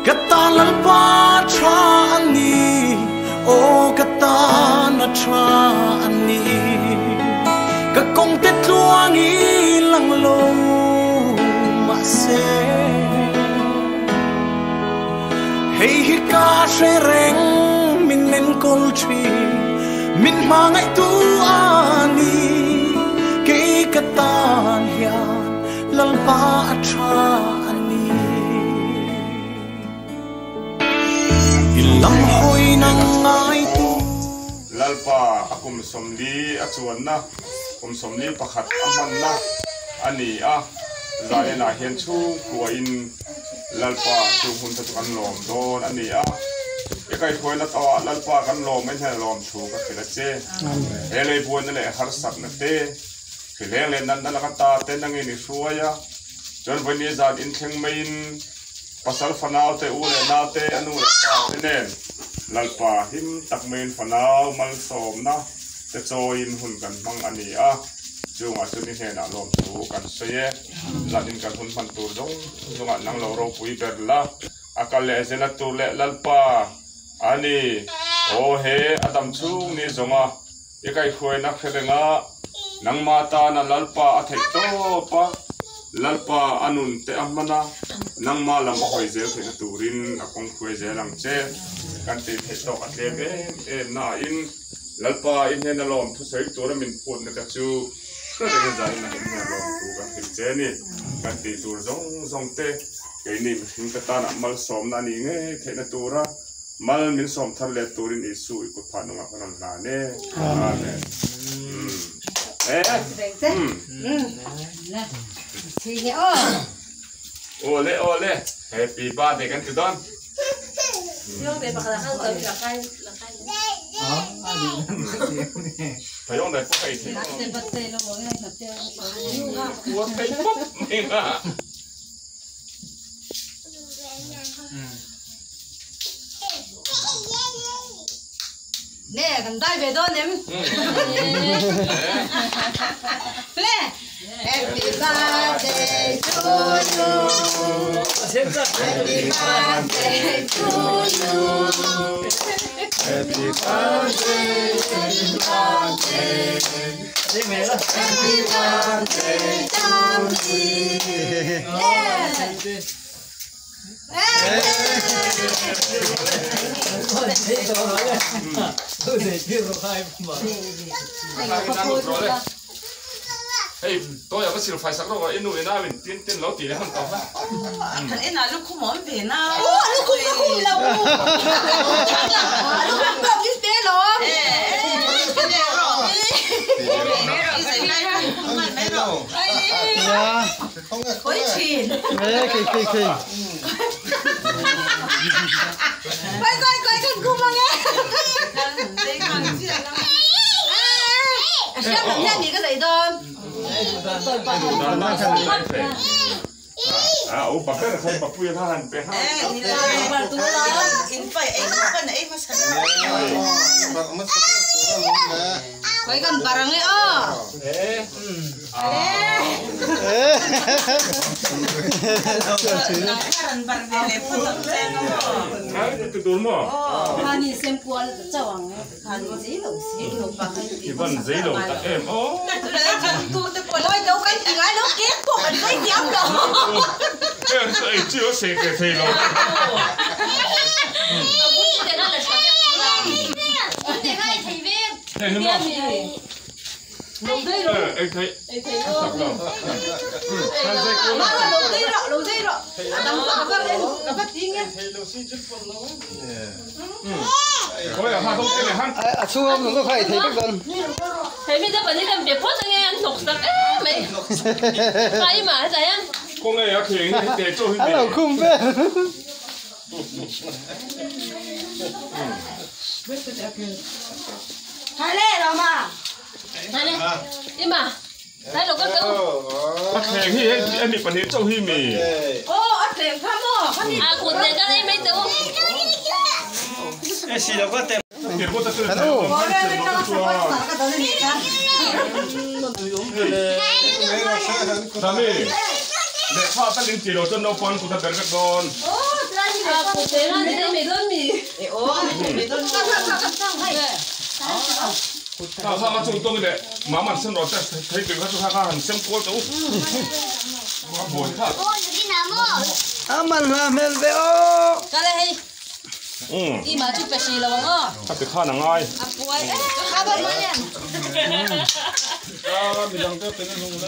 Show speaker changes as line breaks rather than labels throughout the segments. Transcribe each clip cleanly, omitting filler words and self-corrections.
Katalan pa ani o katana ani kakong te tuangi lang lo mase hey hika shereng min nen kolchi min mangai tu ani ke katan hian lalpa ani ilam hoi nang ngai tu
lalpa akum somli achuan na kum somli pakhat aman na ani a zale na hian chu kuain lalpa chu hun ta kan lom don ani a ekai khoina tawa lalpa kan lom men ha lom chu ka khila che hele buan le har sak na te khile le nan na ka ta te nang ni suaya jon bani zat in thleng main pasal fanau te u le na te anu le ta te nen lalpa him tak main fanau mal som na te choin hun kan mang ani a chung a chuni he na lom chu kan se lanin kan hun man tur dong zonga nang lo ro pui berla akal le zena tur le lalpa ani o he adam chung ni zonga ekai khoi na khelenga nang mata na lalpa a thei to pa lalpa anun te amana nang ma lam khoi zel the turin akong khoi zelang che kan te thei to ka tle be na in lalpa in he na lom thu sei tur min phun na ka chu ka de zai na in na lom tu ka thei che ni kan te tur zong te ke ni min ka ta na mal som na ni nge the na tura mal min som thar le turin isu ikut phanu nga kan na ne amen Ole, happy birthday kan tudon.
Yung be baka lang lakay.
Tayong dai po kay.
Batay lo mo ngay batay.
What kay pop nga.
Nè, cần tay về đón em. Play. Happy birthday to you. Happy birthday to you.
Happy birthday, happy birthday.
Happy birthday to you.
Hey, tôi ở cái siêu phải sắc đâu, inu ina mình tiên lâu tiền hơn tao ha.
Thằng em nói lúc không món về nào.
Lúc không lâu. Lúc không lâu như thế rồi.
Khối chìn.
Coi con cung mà nghe. Xem mình xem gì cái gì thôi.
Ô bà cái là thay bà pui tha hẳn bé ha.
Quay con barang ấy
Cái đồ mà.
Hani xem qua cháu ăn hani giấy lẩu xí lẩu bạc.
Vẫn giấy lẩu ta em ô.
Ôi đâu cái gì gái nó kiếp của mình thấy nhắm đâu.
Em sẽ chưa xế cái giấy lẩu. Thầy nó mà.
Lẩu dây rồi.
Em thấy.
Em thấy không? Má là lẩu dây rồi. Nó bắt tiếng nhé.
Ôi à, không cái này hắn.
À, xu không có phải thấy cái con.
Thấy bây giờ vẫn đi làm việc phốt nghe ăn sục sặc mày. Hay mà vậy anh.
Con này à thì để cho hình.
Hello, không biết.
Hai lê rồi mà.
Này này. Đi mà. Thấy được con đâu?
Bắt hàng hi em bị phần hết trong hi mì.
Ô, ớt rèm khăm ô.
À, cuốn này cái này mấy tụ.
Em xì đâu có tem.
Tiền có tất cả.
Có đây nó sẽ có cái đó này cả.
Tami. Để pha ta linh chỉ đồ cho nó quan của ta bẹt con.
Ô,
Phụ thế là để mày đơn mì.
하 맞추고 또 근데 마만 쓴 어때? 되게 가지고 하가 쌤 꼬도. 뭐 하?
Aman la mel ve o.
Cái này hay.
응.
Đi mà chụp bẹt là bằng à.
앞에 하나 ngay.
Quay. Khá bận mà nha.
아, 미장 때 빼는 거구나.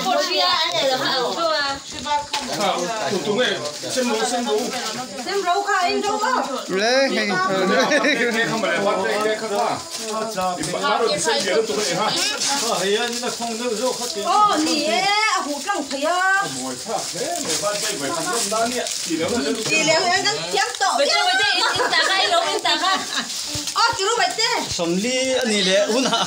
Cô chia anh này là hảo cơ à.
아, 보통에 쌤로.
Xem rau khai anh đâu đó.
Le hey.
이게 한번 해봤대 이게 카카. 바로 쌤 얘를 또 그래 하.
Nỉ hủ trăng thấy à.
뭐 차? 네, 해봤대 왜 한번 나니? 이러면
Chị léo em đang chém tổ.
Bây giờ in tạc hay lỗ in tạc ha.
Chị lúc bạch thế.
Somli ani le una.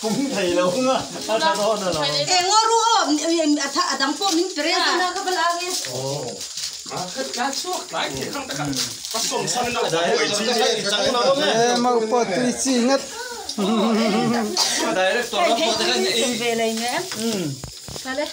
Cũng thầy là không à? Sao đó nó?
Em ngó ruộng, đằng phố mình tre ra nó các bạn nghe.
아, 그 추억 나이 대강 대강. 좀 산다. 뭐 있지?
Em mau pot tuy chi ngất.
Về này nữa em.
Ra đây.